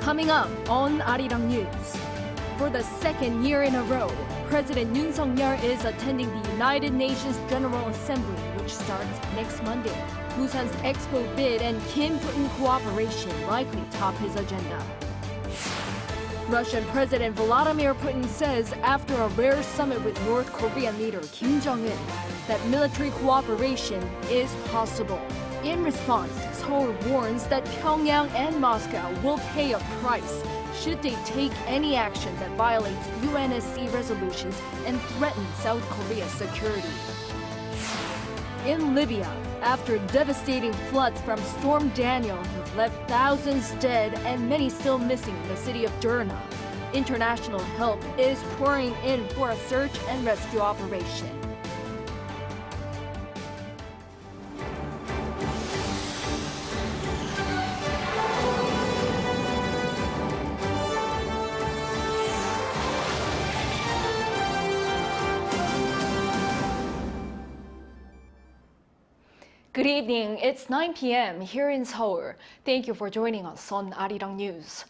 Coming up on Arirang News. For the second year in a row, President Moon Jae-in is attending the United Nations General Assembly, which starts next Monday. Busan's Expo bid and Kim-Putin cooperation likely top his agenda. Russian President Vladimir Putin says after a rare summit with North Korean leader Kim Jong-un that military cooperation is possible. In response, Seoul warns that Pyongyang and Moscow will pay a price should they take any action that violates UNSC resolutions and threatens South Korea's security. In Libya, after devastating floods from Storm Daniel have left thousands dead and many still missing in the city of Derna, international help is pouring in for a search and rescue operation. Good evening. It's 9 p.m. here in Seoul. Thank you for joining us on Arirang News.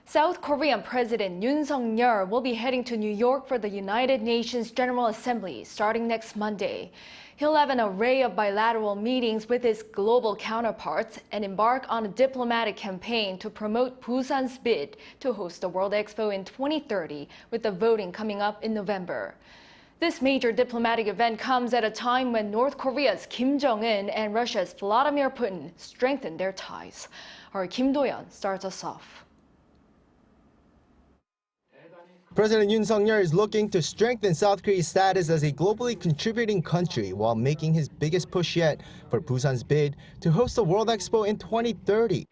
South Korean President Yoon Suk-yeol will be heading to New York for the United Nations General Assembly starting next Monday. He'll have an array of bilateral meetings with his global counterparts and embark on a diplomatic campaign to promote Busan's bid to host the World Expo in 2030, with the voting coming up in November. This major diplomatic event comes at a time when North Korea's Kim Jong-un and Russia's Vladimir Putin strengthen their ties. Our Kim Do-yeon starts us off. President Yoon Suk-yeol is looking to strengthen South Korea's status as a globally contributing country while making his biggest push yet for Busan's bid to host the World Expo in 2030.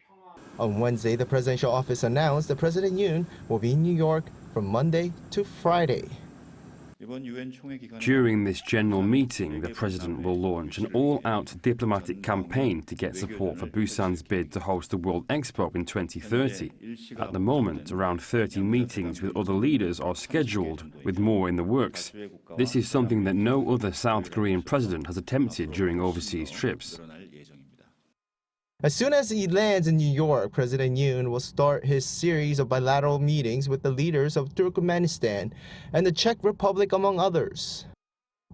On Wednesday, the presidential office announced that President Yoon will be in New York from Monday to Friday. During this general meeting, the President will launch an all-out diplomatic campaign to get support for Busan's bid to host the World Expo in 2030. At the moment, around 30 meetings with other leaders are scheduled, with more in the works. This is something that no other South Korean president has attempted during overseas trips. As soon as he lands in New York, President Yoon will start his series of bilateral meetings with the leaders of Turkmenistan and the Czech Republic, among others.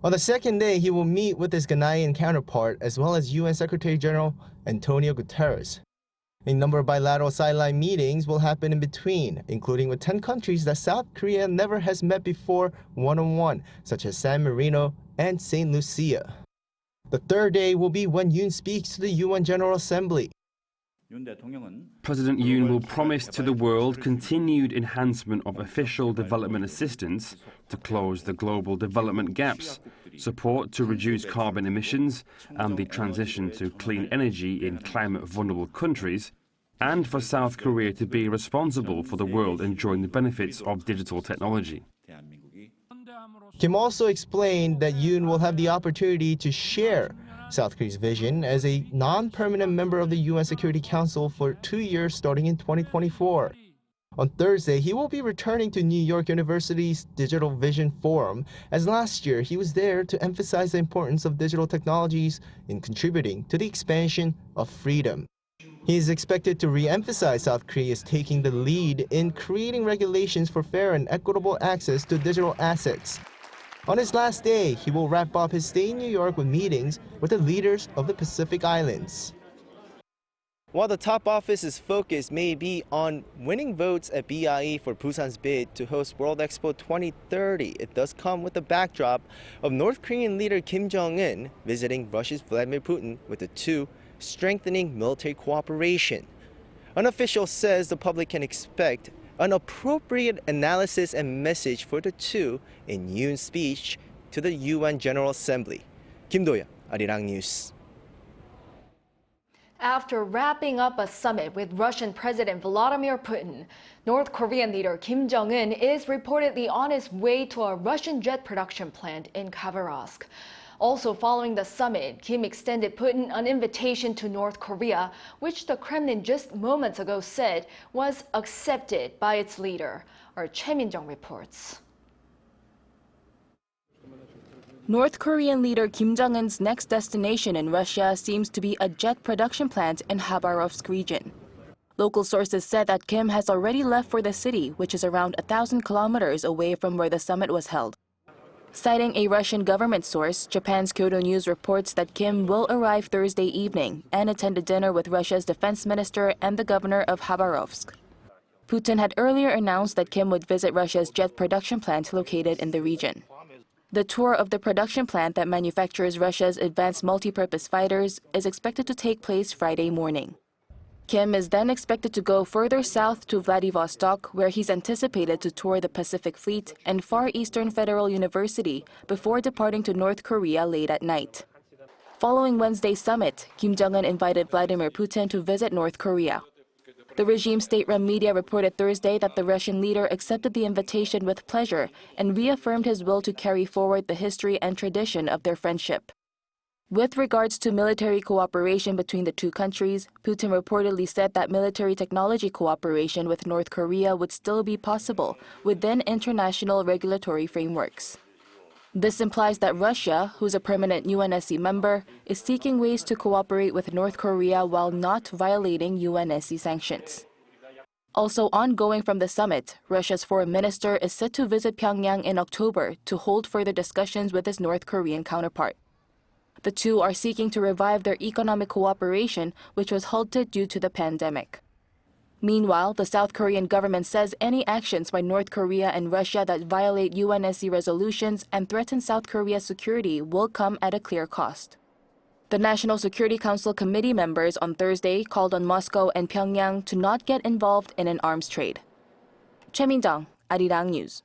On the second day, he will meet with his Ghanaian counterpart as well as UN Secretary General Antonio Guterres. A number of bilateral sideline meetings will happen in between, including with 10 countries that South Korea never has met before one-on-one, such as San Marino and St. Lucia. The third day will be when Yoon speaks to the UN General Assembly. President Yoon will promise to the world continued enhancement of official development assistance to close the global development gaps, support to reduce carbon emissions and the transition to clean energy in climate-vulnerable countries, and for South Korea to be responsible for the world enjoying the benefits of digital technology. Kim also explained that Yoon will have the opportunity to share South Korea's vision as a non-permanent member of the UN Security Council for 2 years starting in 2024. On Thursday, he will be returning to New York University's Digital Vision Forum, as last year he was there to emphasize the importance of digital technologies in contributing to the expansion of freedom. He is expected to re-emphasize South Korea's taking the lead in creating regulations for fair and equitable access to digital assets. On his last day, he will wrap up his stay in New York with meetings with the leaders of the Pacific Islands. While the top office's focus may be on winning votes at BIE for Busan's bid to host World Expo 2030, it does come with the backdrop of North Korean leader Kim Jong-un visiting Russia's Vladimir Putin, with the two strengthening military cooperation. An official says the public can expect an appropriate analysis and message for the two in Yoon's speech to the UN General Assembly. Kim Do-yeon, Arirang News. After wrapping up a summit with Russian President Vladimir Putin, North Korean leader Kim Jong-un is reportedly on his way to a Russian jet production plant in Khabarovsk. Also following the summit, Kim extended Putin an invitation to North Korea, which the Kremlin just moments ago said was accepted by its leader. Our Choi Min-jung reports. North Korean leader Kim Jong-un's next destination in Russia seems to be a jet production plant in Khabarovsk region. Local sources said that Kim has already left for the city, which is around 1,000 kilometers away from where the summit was held. Citing a Russian government source, Japan's Kyodo News reports that Kim will arrive Thursday evening and attend a dinner with Russia's defense minister and the governor of Khabarovsk. Putin had earlier announced that Kim would visit Russia's jet production plant located in the region. The tour of the production plant that manufactures Russia's advanced multi-purpose fighters is expected to take place Friday morning. Kim is then expected to go further south to Vladivostok, where he's anticipated to tour the Pacific Fleet and Far Eastern Federal University before departing to North Korea late at night. Following Wednesday's summit, Kim Jong-un invited Vladimir Putin to visit North Korea. The regime's state-run media reported Thursday that the Russian leader accepted the invitation with pleasure and reaffirmed his will to carry forward the history and tradition of their friendship. With regards to military cooperation between the two countries, Putin reportedly said that military technology cooperation with North Korea would still be possible within international regulatory frameworks. This implies that Russia, who's a permanent UNSC member, is seeking ways to cooperate with North Korea while not violating UNSC sanctions. Also ongoing from the summit, Russia's foreign minister is set to visit Pyongyang in October to hold further discussions with his North Korean counterpart. The two are seeking to revive their economic cooperation, which was halted due to the pandemic. Meanwhile, the South Korean government says any actions by North Korea and Russia that violate UNSC resolutions and threaten South Korea's security will come at a clear cost. The National Security Council committee members on Thursday called on Moscow and Pyongyang to not get involved in an arms trade. Choi Min-jung, Arirang News.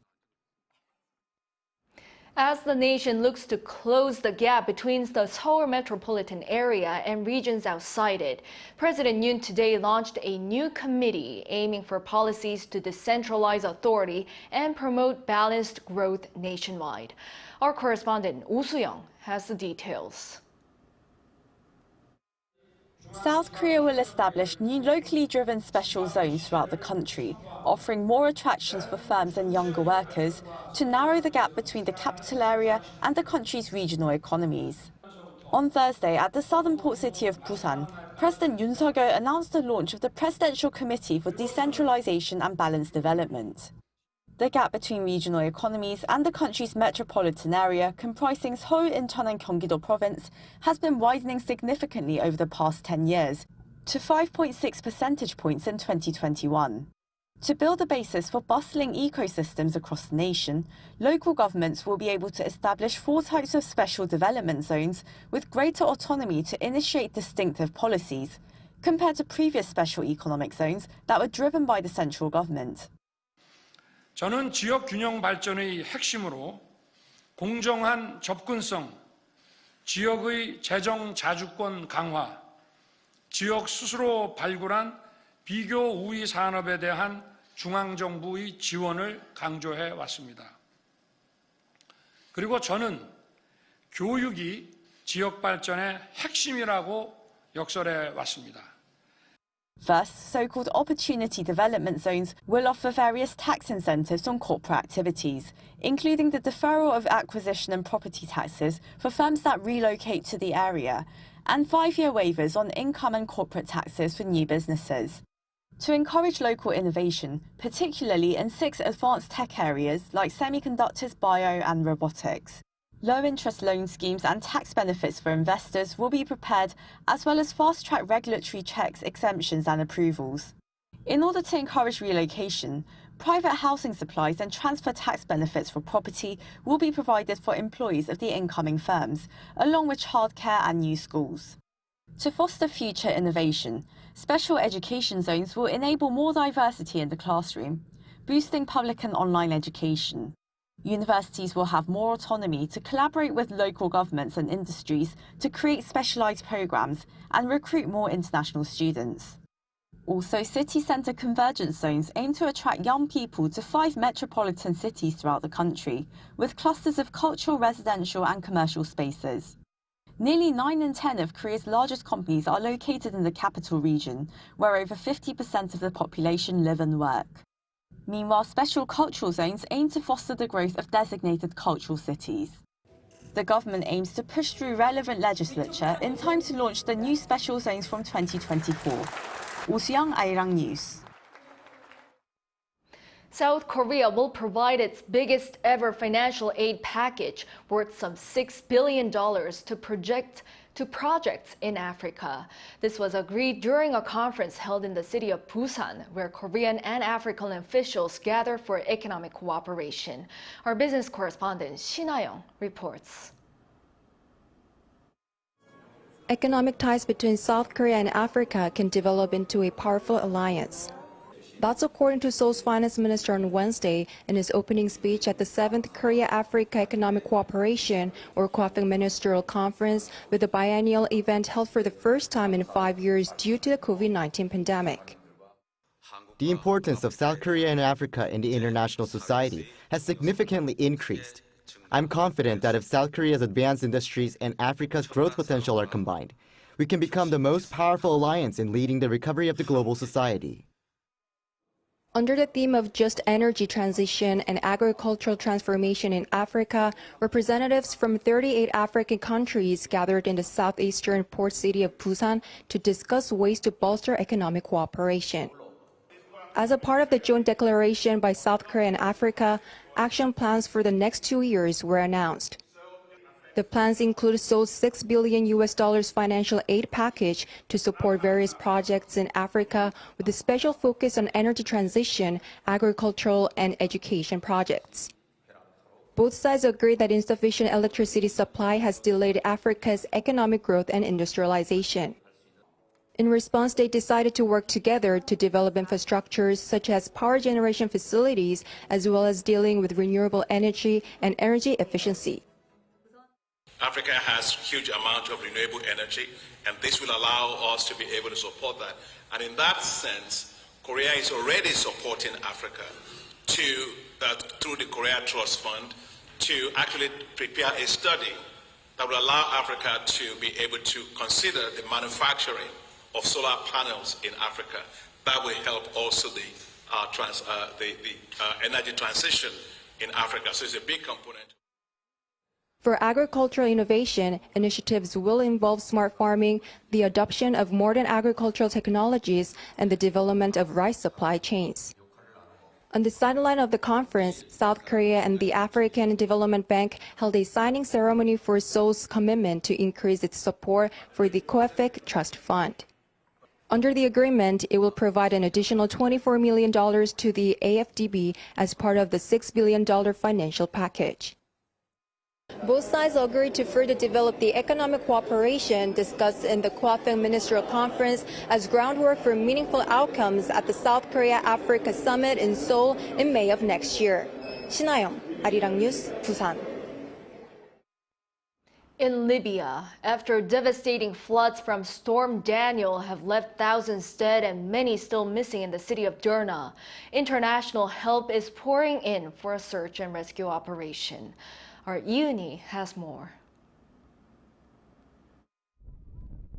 As the nation looks to close the gap between the Seoul metropolitan area and regions outside it, President Yoon today launched a new committee aiming for policies to decentralize authority and promote balanced growth nationwide. Our correspondent Oh Soo-young has the details. South Korea will establish new locally driven special zones throughout the country, offering more attractions for firms and younger workers to narrow the gap between the capital area and the country's regional economies. On Thursday, at the southern port city of Busan, President Yoon Suk-yeol announced the launch of the Presidential Committee for Decentralization and Balanced Development. The gap between regional economies and the country's metropolitan area, comprising Seoul, Incheon and Gyeonggi-do province, has been widening significantly over the past 10 years, to 5.6 percentage points in 2021. To build a basis for bustling ecosystems across the nation, local governments will be able to establish 4 types of special development zones with greater autonomy to initiate distinctive policies, compared to previous special economic zones that were driven by the central government. 저는 지역 균형 발전의 핵심으로 공정한 접근성, 지역의 재정 자주권 강화, 지역 스스로 발굴한 비교 우위 산업에 대한 중앙정부의 지원을 강조해 왔습니다. 그리고 저는 교육이 지역 발전의 핵심이라고 역설해 왔습니다. First, so-called opportunity development zones will offer various tax incentives on corporate activities, including the deferral of acquisition and property taxes for firms that relocate to the area, and 5-year waivers on income and corporate taxes for new businesses. To encourage local innovation, particularly in 6 advanced tech areas like semiconductors, bio and robotics. Low-interest loan schemes and tax benefits for investors will be prepared, as well as fast-track regulatory checks, exemptions and approvals. In order to encourage relocation, private housing supplies and transfer tax benefits for property will be provided for employees of the incoming firms, along with childcare and new schools. To foster future innovation, special education zones will enable more diversity in the classroom, boosting public and online education. Universities will have more autonomy to collaborate with local governments and industries to create specialized programs and recruit more international students. Also, city centre convergence zones aim to attract young people to 5 metropolitan cities throughout the country, with clusters of cultural, residential and commercial spaces. Nearly 9 in 10 of Korea's largest companies are located in the capital region, where over 50% of the population live and work. Meanwhile, special cultural zones aim to foster the growth of designated cultural cities. The government aims to push through relevant legislature in time to launch the new special zones from 2024. 오수영, Arirang News. South Korea will provide its biggest ever financial aid package worth some $6 billion to projects in Africa. This was agreed during a conference held in the city of Busan, where Korean and African officials gather for economic cooperation. Our business correspondent Shin Ha-young reports. Economic ties between South Korea and Africa can develop into a powerful alliance. That's according to Seoul's finance minister on Wednesday in his opening speech at the 7th Korea-Africa Economic Cooperation or KOAFEC Ministerial Conference, with a biennial event held for the first time in 5 years due to the COVID-19 pandemic. The importance of South Korea and Africa in the international society has significantly increased. I'm confident that if South Korea's advanced industries and Africa's growth potential are combined, we can become the most powerful alliance in leading the recovery of the global society. Under the theme of just energy transition and agricultural transformation in Africa, representatives from 38 African countries gathered in the southeastern port city of Busan to discuss ways to bolster economic cooperation. As a part of the joint declaration by South Korea and Africa, action plans for the next 2 years were announced. The plans include Seoul's $6 billion financial aid package to support various projects in Africa with a special focus on energy transition, agricultural, and education projects. Both sides agreed that insufficient electricity supply has delayed Africa's economic growth and industrialization. In response, they decided to work together to develop infrastructures such as power generation facilities, as well as dealing with renewable energy and energy efficiency. Africa has huge amount of renewable energy, and this will allow us to be able to support that. And in that sense, Korea is already supporting Africa through the Korea Trust Fund to actually prepare a study that will allow Africa to be able to consider the manufacturing of solar panels in Africa. That will help also the energy transition in Africa. So it's a big component. For agricultural innovation, initiatives will involve smart farming, the adoption of modern agricultural technologies, and the development of rice supply chains. On the sideline of the conference, South Korea and the African Development Bank held a signing ceremony for Seoul's commitment to increase its support for the KOAFEC Trust Fund. Under the agreement, it will provide an additional $24 million to the AFDB as part of the $6 billion financial package. Both sides agreed to further develop the economic cooperation discussed in the KOAFEC Ministerial Conference as groundwork for meaningful outcomes at the South Korea-Africa Summit in Seoul in May of next year. Shin Ha-young, Arirang News, Busan. In Libya, after devastating floods from Storm Daniel have left thousands dead and many still missing in the city of Derna, international help is pouring in for a search and rescue operation. Our Yoon has more.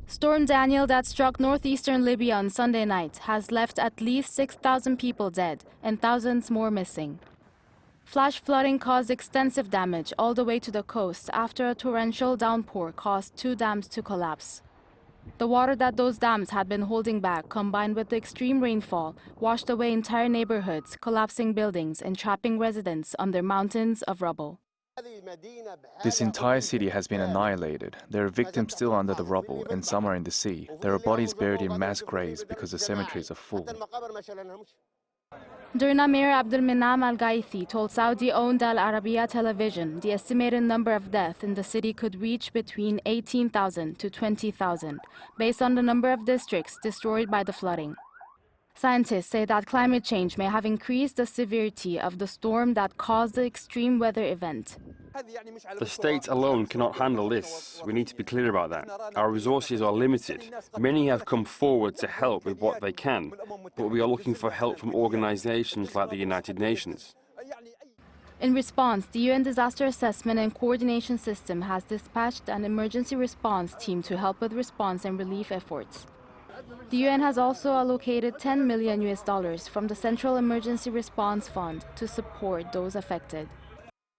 Storm Daniel that struck northeastern Libya on Sunday night has left at least 6,000 people dead and thousands more missing. Flash flooding caused extensive damage all the way to the coast after a torrential downpour caused 2 dams to collapse. The water that those dams had been holding back, combined with the extreme rainfall, washed away entire neighborhoods, collapsing buildings and trapping residents under mountains of rubble. This entire city has been annihilated. There are victims still under the rubble and some are in the sea. There are bodies buried in mass graves because the cemeteries are full. Derna Mayor Abdelmenam Al-Gaithi told Saudi-owned Al Arabiya television the estimated number of deaths in the city could reach between 18,000 to 20,000, based on the number of districts destroyed by the flooding. Scientists say that climate change may have increased the severity of the storm that caused the extreme weather event. The state alone cannot handle this. We need to be clear about that. Our resources are limited. Many have come forward to help with what they can, but we are looking for help from organizations like the United Nations. In response, the UN Disaster Assessment and Coordination System has dispatched an emergency response team to help with response and relief efforts. The UN has also allocated $10 million from the Central Emergency Response Fund to support those affected.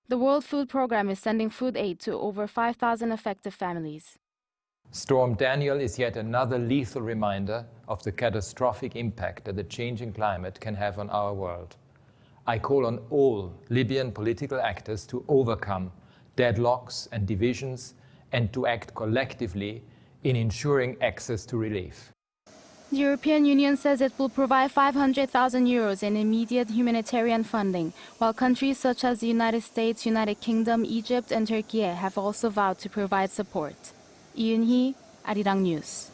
The World Food Programme is sending food aid to over 5,000 affected families. Storm Daniel is yet another lethal reminder of the catastrophic impact that the changing climate can have on our world. I call on all Libyan political actors to overcome deadlocks and divisions and to act collectively in ensuring access to relief. The European Union says it will provide 500,000 euros in immediate humanitarian funding, while countries such as the United States, United Kingdom, Egypt, and Turkey have also vowed to provide support. Yoon, Arirang News.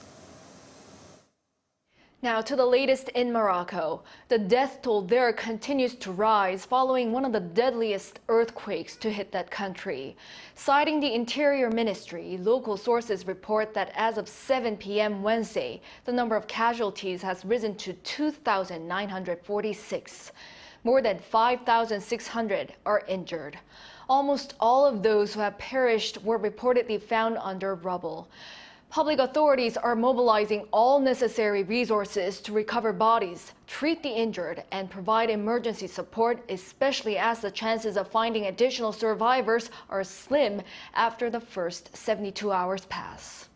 Now to the latest in Morocco. The death toll there continues to rise following one of the deadliest earthquakes to hit that country. Citing the Interior Ministry, local sources report that as of 7 p.m. Wednesday, the number of casualties has risen to 2,946. More than 5,600 are injured. Almost all of those who have perished were reportedly found under rubble. Public authorities are mobilizing all necessary resources to recover bodies, treat the injured, and provide emergency support, especially as the chances of finding additional survivors are slim after the first 72 hours pass.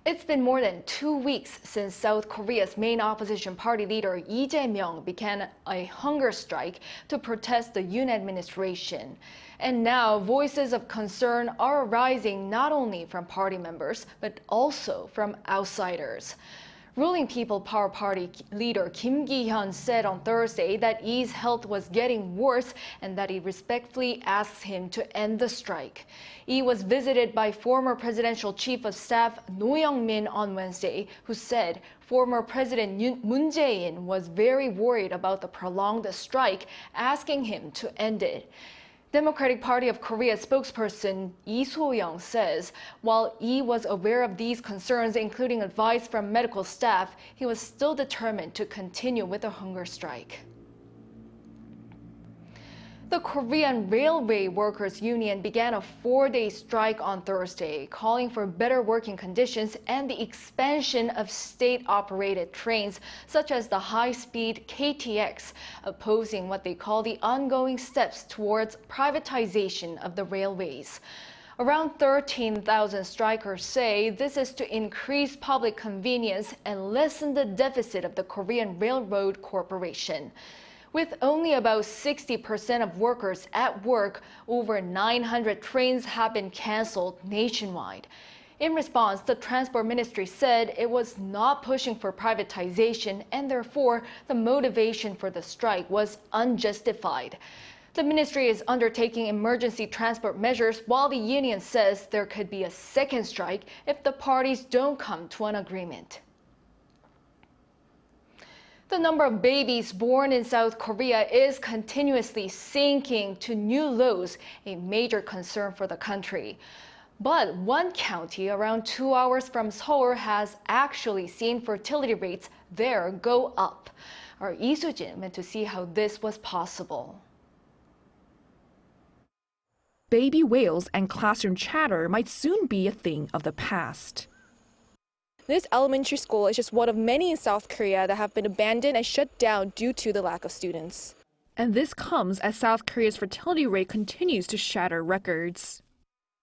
It's been more than 2 weeks since South Korea's main opposition party leader Lee Jae-myung began a hunger strike to protest the Yoon administration. And now voices of concern are arising not only from party members, but also from outsiders. Ruling People Power Party leader Kim Ki-hyun said on Thursday that Lee's health was getting worse and that he respectfully asks him to end the strike. Lee was visited by former presidential chief of staff No Young-min on Wednesday, who said former President Moon Jae-in was very worried about the prolonged strike, asking him to end it. Democratic Party of Korea spokesperson Lee So-young says while Lee was aware of these concerns, including advice from medical staff, he was still determined to continue with the hunger strike. The Korean Railway Workers Union began a 4-day strike on Thursday, calling for better working conditions and the expansion of state-operated trains, such as the high-speed KTX, opposing what they call the ongoing steps towards privatization of the railways. Around 13,000 strikers say this is to increase public convenience and lessen the deficit of the Korean Railroad Corporation. With only about 60% of workers at work, over 900 trains have been canceled nationwide. In response, the Transport Ministry said it was not pushing for privatization and therefore the motivation for the strike was unjustified. The ministry is undertaking emergency transport measures while the union says there could be a second strike if the parties don't come to an agreement. The number of babies born in South Korea is continuously sinking to new lows, a major concern for the country. But one county around 2 hours from Seoul has actually seen fertility rates there go up. Our Lee Soo-jin went to see how this was possible. Baby whales and classroom chatter might soon be a thing of the past. This elementary school is just one of many in South Korea that have been abandoned and shut down due to the lack of students. And this comes as South Korea's fertility rate continues to shatter records.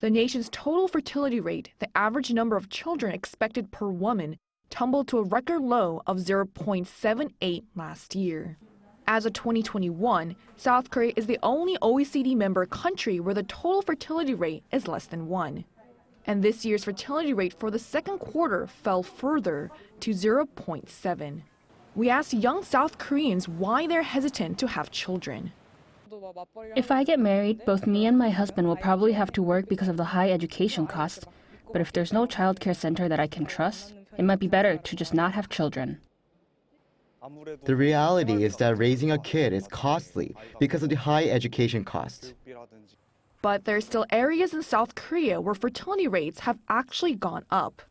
The nation's total fertility rate, the average number of children expected per woman, tumbled to a record low of 0.78 last year. As of 2021, South Korea is the only OECD member country where the total fertility rate is less than 1. And this year's fertility rate for the second quarter fell further to 0.7. We asked young South Koreans why they're hesitant to have children. If I get married, both me and my husband will probably have to work because of the high education costs. But if there's no childcare center that I can trust, it might be better to just not have children. The reality is that raising a kid is costly because of the high education costs. But there are still areas in South Korea where fertility rates have actually gone up.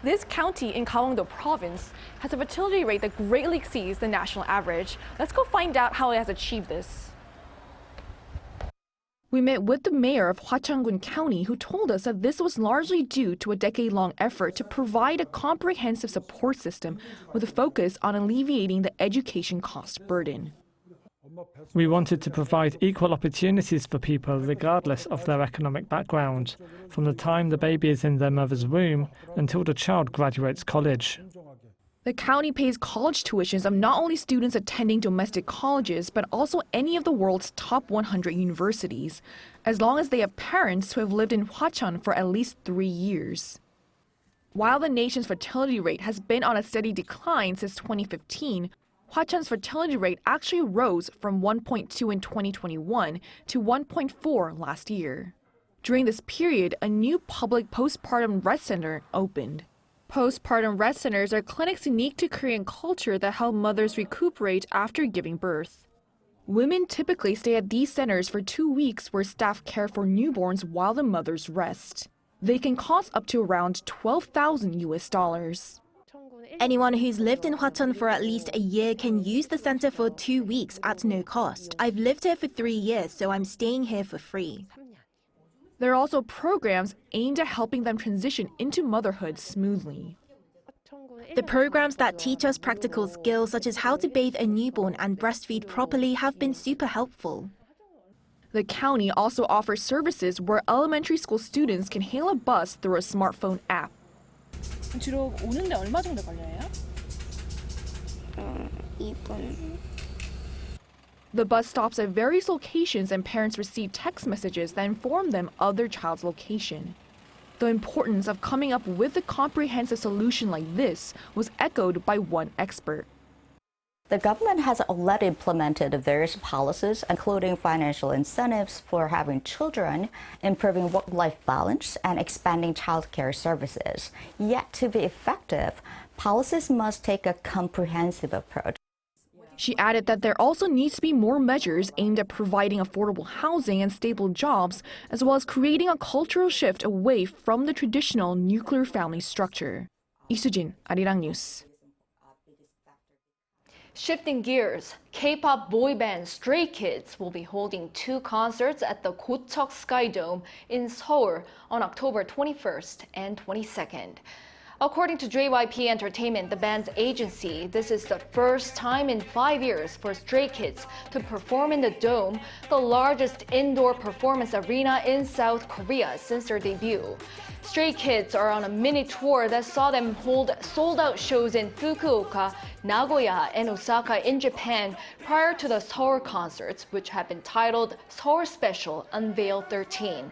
This county in Gangwon-do province has a fertility rate that greatly exceeds the national average. Let's go find out how it has achieved this. We met with the mayor of Hwachang-gun County, who told us that this was largely due to a decade-long effort to provide a comprehensive support system with a focus on alleviating the education cost burden. We wanted to provide equal opportunities for people regardless of their economic background, from the time the baby is in their mother's womb until the child graduates college. The county pays college tuitions of not only students attending domestic colleges, but also any of the world's top 100 universities, as long as they have parents who have lived in Hwacheon for at least 3 years. While the nation's fertility rate has been on a steady decline since 2015, Hwacheon's fertility rate actually rose from 1.2 in 2021 to 1.4 last year. During this period, a new public postpartum rest center opened. Postpartum rest centers are clinics unique to Korean culture that help mothers recuperate after giving birth. Women typically stay at these centers for 2 weeks where staff care for newborns while the mothers rest. They can cost up to around $12,000. Anyone who's lived in Hwacheon for at least a year can use the center for 2 weeks at no cost. I've lived here for 3 years, so I'm staying here for free. There are also programs aimed at helping them transition into motherhood smoothly. The programs that teach us practical skills such as how to bathe a newborn and breastfeed properly have been super helpful. The county also offers services where elementary school students can hail a bus through a smartphone app. 주로 오는데 얼마 정도 걸려요? 2분. The bus stops at various locations and parents receive text messages that inform them of their child's location. The importance of coming up with a comprehensive solution like this was echoed by one expert. The government has already implemented various policies, including financial incentives for having children, improving work-life balance, and expanding childcare services. Yet to be effective, policies must take a comprehensive approach. She added that there also needs to be more measures aimed at providing affordable housing and stable jobs, as well as creating a cultural shift away from the traditional nuclear family structure. 이수진, Arirang News. Shifting gears, K-pop boy band Stray Kids will be holding 2 concerts at the Gocheok Sky Dome in Seoul on October 21st and 22nd. According to JYP Entertainment, the band's agency, this is the first time in 5 years for Stray Kids to perform in the Dome, the largest indoor performance arena in South Korea since their debut. Stray Kids are on a mini tour that saw them hold sold-out shows in Fukuoka, Nagoya, and Osaka in Japan prior to the Seoul concerts, which have been titled Seoul Special Unveil 13.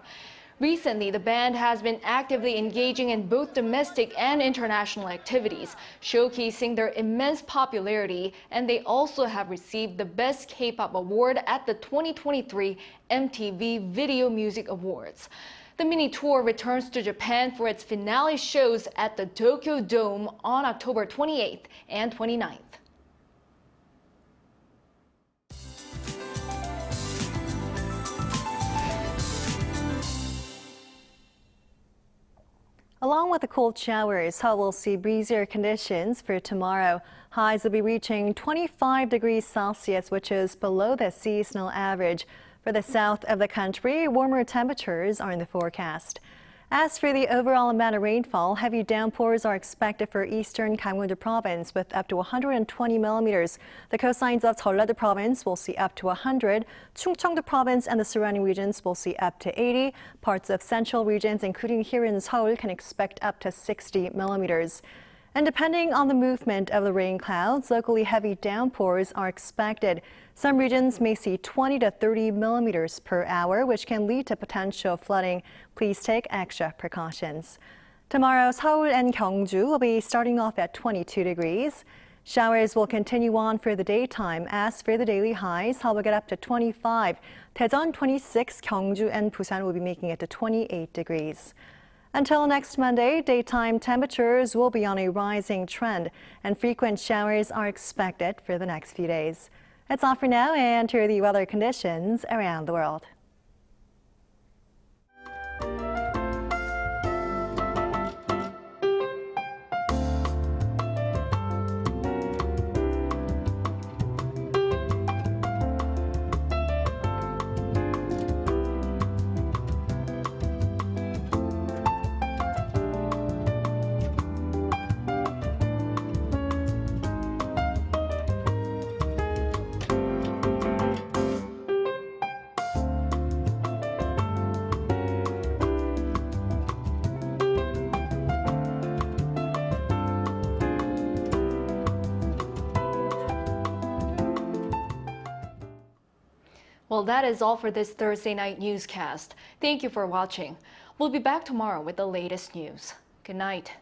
Recently, the band has been actively engaging in both domestic and international activities, showcasing their immense popularity, and they also have received the Best K-pop Award at the 2023 MTV Video Music Awards. The mini tour returns to Japan for its finale shows at the Tokyo Dome on October 28th and 29th. Along with the cold showers, Seoul will see breezier conditions for tomorrow. Highs will be reaching 25 degrees Celsius, which is below the seasonal average. For the south of the country, warmer temperatures are in the forecast. As for the overall amount of rainfall, heavy downpours are expected for eastern Gangwon-do province with up to 120 millimeters. The coastlines of Jeollado province will see up to 100. Chungcheong-do province and the surrounding regions will see up to 80. Parts of central regions, including here in Seoul, can expect up to 60 millimeters. And depending on the movement of the rain clouds, locally heavy downpours are expected. Some regions may see 20 to 30 millimeters per hour, which can lead to potential flooding. Please take extra precautions. Tomorrow, Seoul and Gyeongju will be starting off at 22 degrees. Showers will continue on for the daytime. As for the daily highs, Seoul will get up to 25. Daejeon 26, Gyeongju and Busan will be making it to 28 degrees. Until next Monday, daytime temperatures will be on a rising trend, and frequent showers are expected for the next few days. That's all for now, and here are the weather conditions around the world. Well, that is all for this Thursday night newscast. Thank you for watching. We'll be back tomorrow with the latest news. Good night.